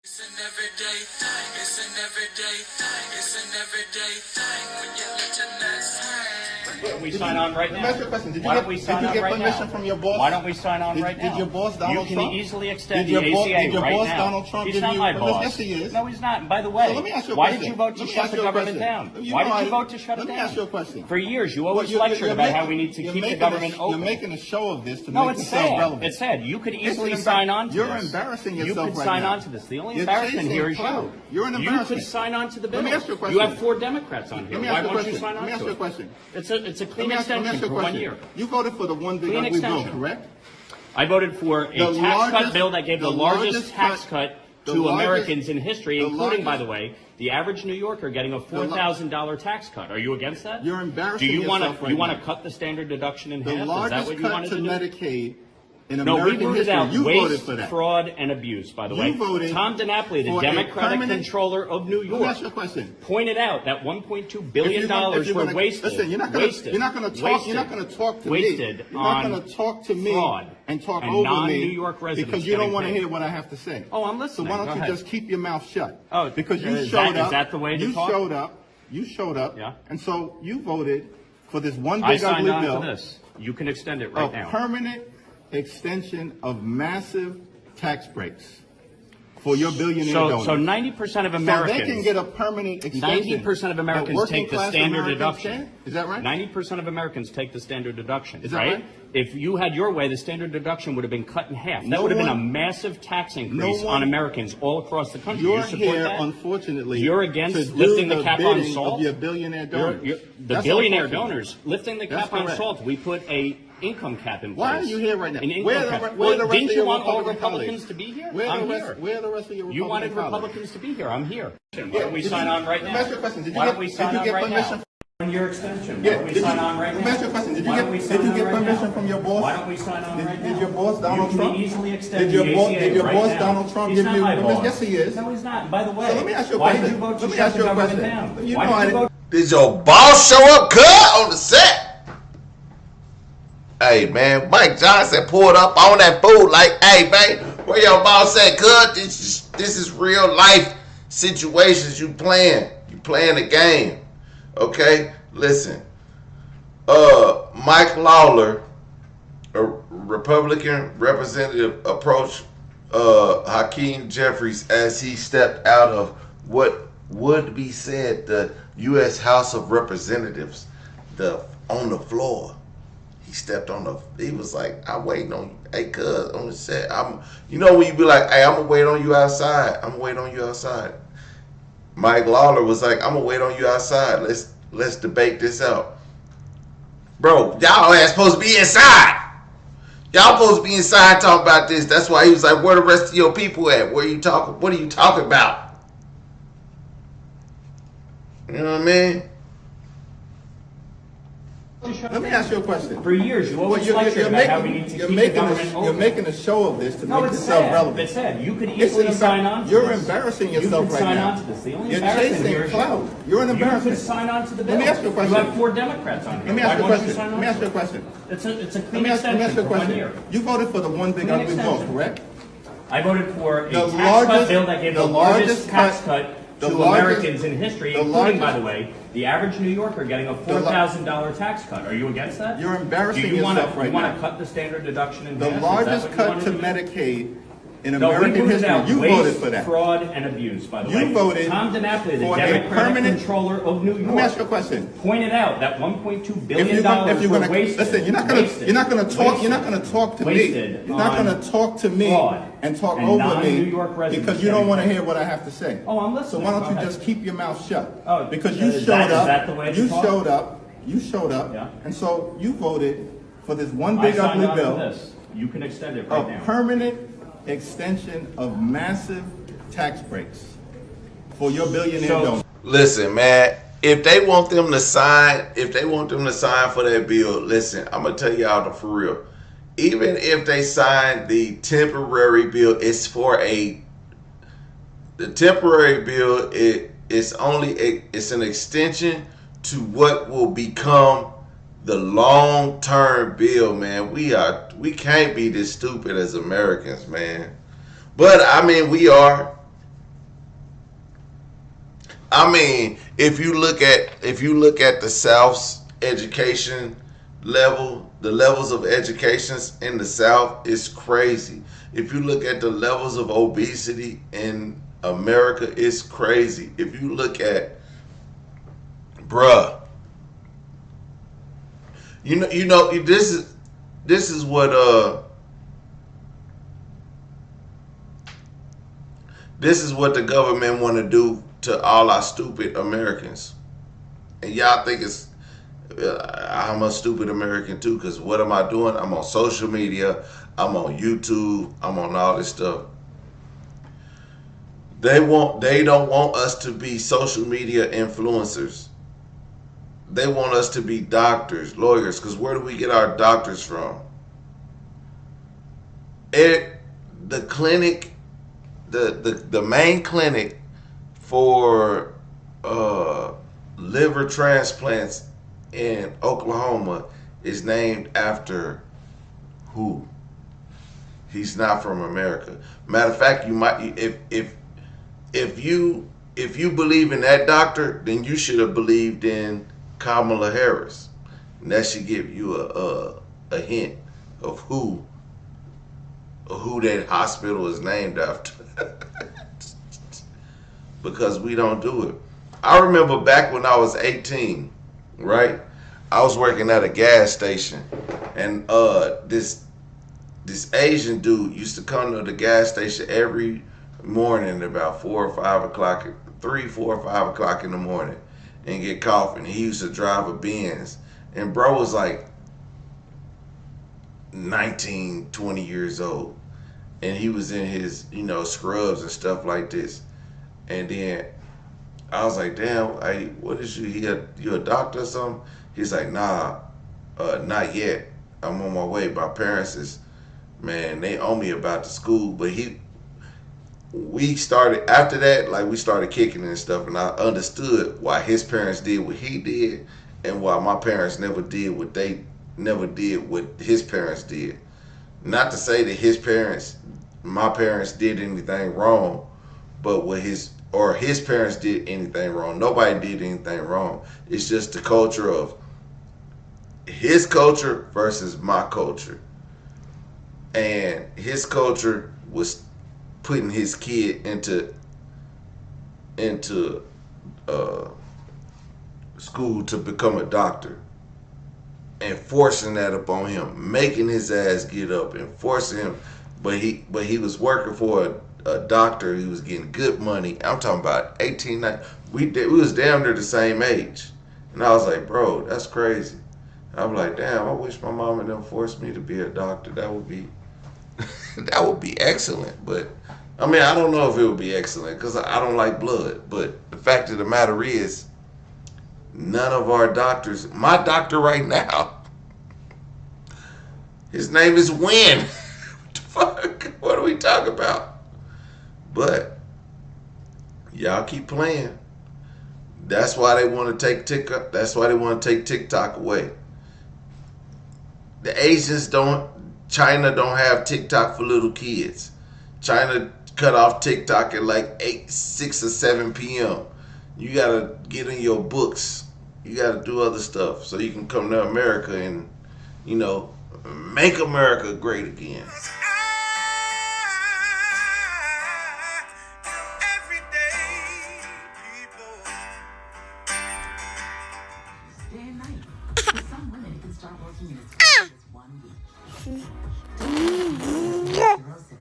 It's an everyday thing, it's an everyday thing, it's an everyday thing when you let your nuts hang. We sign on right now. Let me ask you a question. Why don't we sign on get right permission now? from your boss? Why don't we sign on right now? Did your boss Donald You Trump? can easily extend Did the your ACA did your right boss now. Donald Trump He's give not you my permission? boss. Yes, he is. No, he's not. And by the way, So let me ask you a why question. did you vote to Let me shut ask the you a government question. down? You Why know did I- you vote to shut it Let down? me ask you a question. For years, you always You're lectured about making- how we need to you're keep the making government a, open. You're making a show of this to No, make it's yourself sad. relevant. It's sad. You could easily It's sign on to You're this. embarrassing yourself You could right sign now. on to this. The only You're embarrassment chasing here is clout. you. You're an You embarrassment. could sign on to the bill. Let me ask you a question. You have 4 Democrats on here. Let me Why ask you a won't you question. sign Let on me ask to you a it? question. It's a clean Let me ask extension you a for 1 question. year. You voted for the one big Clean ugly bill, extension. correct? I voted for a The tax largest- cut bill that gave the the largest largest tax cut- cut the to largest- Americans in history, the including, by largest- the way, the average New Yorker getting a $4,000 tax cut. Are you against that? You're embarrassing Do you want yourself to right you want now. to cut the standard deduction in The half? Is that largest what you cut wanted to to do? Medicaid in No, we American rooted history. out You voted waste, for that. fraud, and abuse, by the You way. voted Tom DiNapoli, the for a Democratic permanent- controller of New Let me York, ask you a question. pointed out that $1.2 If billion you're gonna- if you're were gonna- wasted. Listen, you're not going to talk. You're not going to talk to me. Wasted You're not on going to talk to me fraud and talk and over non-New me York residents because you don't getting want to paid. hear what I have to say. Oh, I'm So listening. why Go don't you ahead. just keep your mouth shut? Oh, because you is showed that- up. is that the way to you talk? showed up. You showed up. Yeah. And so you voted for this one I big signed ugly on bill. to this. You can extend it A right now. permanent extension of massive tax breaks for your billionaire donors. So 90% of So Americans. they can get a permanent extension. 90% of but Americans working take the class standard Americans deduction. can't? Is that right? 90% of Americans take the standard deduction. Is that right? right? If you had your way, the standard deduction would have been cut in half. That No would have been a one- massive tax increase no one- on Americans all across the country. You're you support here, that? unfortunately. You're against to do lifting the cap on bidding salt? Of your billionaire donors. The That's billionaire unfortunate. donors lifting the That's cap on correct. salt. We put a income cap in place. Why are you here right now? An income Where are the cap. re- where are Well, the rest didn't of you your want all Republican Republicans colleagues? to be here? Where are I'm the rest? here. Where are the rest of your Republican You wanted colleagues? Republicans to be here. I'm here. Why Yeah, don't we did sign you- on right let me now? ask you a question. Did you Why get- don't we did sign you on get right permission now? On your extension. Yeah, Why don't we did sign you- on right let me now? ask you a question. Did you Why get- don't we did sign you on get right permission now? from your boss? Why don't we sign on right now? Did your boss Donald You Trump? can easily extend Did your the boss- ACA did your right boss now. Donald Trump He's give not you my permission? boss. Yes, he is. No, he's not. By the way, So let me ask you a why question. did you vote Let to me shut ask the you a government question. down? You Why know did I you didn't- vote? Did your boss show up, cut on the set? Hey, man, Mike Johnson pulled up on that food like, hey, man, where your boss at, cut? This is real life situations you playing. You playing the game, okay? Listen, Mike Lawler, a Republican representative, approached Hakeem Jeffries as he stepped out of what would be said the U.S. House of Representatives, on the floor. He stepped on he was like, I'm waiting on you. Hey, cuz, on the set. You know when you be like, hey, I'm going to wait on you outside. I'm going to wait on you outside. Mike Lawler was like, I'm going to wait on you outside. Let's debate this out. Bro, y'all ain't supposed to be inside. Y'all supposed to be inside talking about this. That's why he was like, where the rest of your people at? What are you talking about? You know what I mean? Let me ask you a question. For years, you always Well, lectured about how we need to keep the government open. you're making a show of this to No, make it's yourself sad. relevant. It's sad. You could It's easily an sign on to You're this. embarrassing You yourself could right sign now. on to this. The only You're embarrassment chasing here is clout. you. You're an You embarrassment. could sign on to the bill. Let me ask you a question. You have 4 Democrats on here. Let me Why ask you a won't question. sign Let on me ask to you a it? question. It's a Let clean me ask you extension a for 1 question. year. You voted for the one big Clean ugly bill, extension. correct? I voted for a The tax cut largest- bill that gave the the largest largest tax cut- cut the to largest- Americans in history, the including, by largest- the way, the average New Yorker getting a $4,000 tax cut. Are you against that? You're embarrassing Do you wanna, yourself right you want now. to cut the standard deduction in The half? Is largest that what you cut wanted to do? Medicaid in No, we American rooted history. out You waste, voted for that. fraud, and abuse, by the You way. voted Tom DiNapoli, the for a Democratic permanent- controller of New York, Let me ask you a question. pointed out that $1.2 If billion you're gonna wasted. listen, you're not gonna talk. You're not gonna talk to me. Wasted You're not on gonna talk to me fraud and talk and over non-New me York residents because you don't getting want to paid. hear what I have to say. Oh, I'm So listening. why don't Go you ahead. just keep your mouth shut? Oh, because you is showed that- up. is that the way to You talk? showed up. You showed up. Yeah. And so you voted for this one I big signed ugly on to bill, this. You can extend it a right now. permanent extension of massive tax breaks for your billionaire So- donors. Listen, man, if they want them to sign for that bill, listen, I'm gonna tell y'all for real. Even if they sign the temporary bill, it's for the temporary bill. It's an extension to what will become the long-term bill, man. We can't be this stupid as Americans, man. But I mean, we are. I mean, if you look at the South's education level, the levels of educations in the South is crazy. If you look at the levels of obesity in America, it's crazy. If you look at, bruh, you know, this is what the government want to do to all our stupid Americans. And y'all think it's I'm a stupid American too, because what am I doing? I'm on social media, I'm on YouTube, I'm on all this stuff. They don't want us to be social media influencers. They want us to be doctors, lawyers, because where do we get our doctors from? The clinic, the main clinic for liver transplants in Oklahoma is named after who? He's not from America. Matter of fact, you might if you believe in that doctor, then you should have believed in Kamala Harris, and that should give you a hint of who that hospital is named after. Because we don't do it. I remember back when I was 18, right? I was working at a gas station, and this Asian dude used to come to the gas station every morning about 4 or 5 o'clock, 3, 4, or 5 o'clock in the morning, and get coffee. And he used to drive a Benz, and bro was like 19, 20 years old, and he was in his, scrubs and stuff like this. And then I was like, damn, what is you? You a doctor or something? He's like, nah, not yet. I'm on my way. My parents is, man, they owe me about the school. But we started, after that, like we started kicking and stuff, and I understood why his parents did what he did and why my parents never did what his parents did. Not to say that my parents did anything wrong, but his parents did anything wrong. Nobody did anything wrong. It's just the culture of his culture versus my culture. And his culture was putting his kid into school to become a doctor and forcing that upon him, making his ass get up and forcing him. But he was working for a doctor. He was getting good money. I'm talking about 18, 19. We was damn near the same age. And I was like, bro, that's crazy. I'm like, damn, I wish my mom and them forced me to be a doctor. That would be that would be excellent. But I mean, I don't know if it would be excellent because I don't like blood. But the fact of the matter is, none of our doctors, my doctor right now, his name is Win. What the fuck? What are we talking about? But y'all keep playing. That's why they want to take TikTok. That's why they want to take TikTok away. The Asians China don't have TikTok for little kids. China cut off TikTok at like 6 or 7 p.m. You gotta get in your books. You gotta do other stuff so you can come to America and, make America great again. Day and night. For some women, it can start working in as quick as 1 week.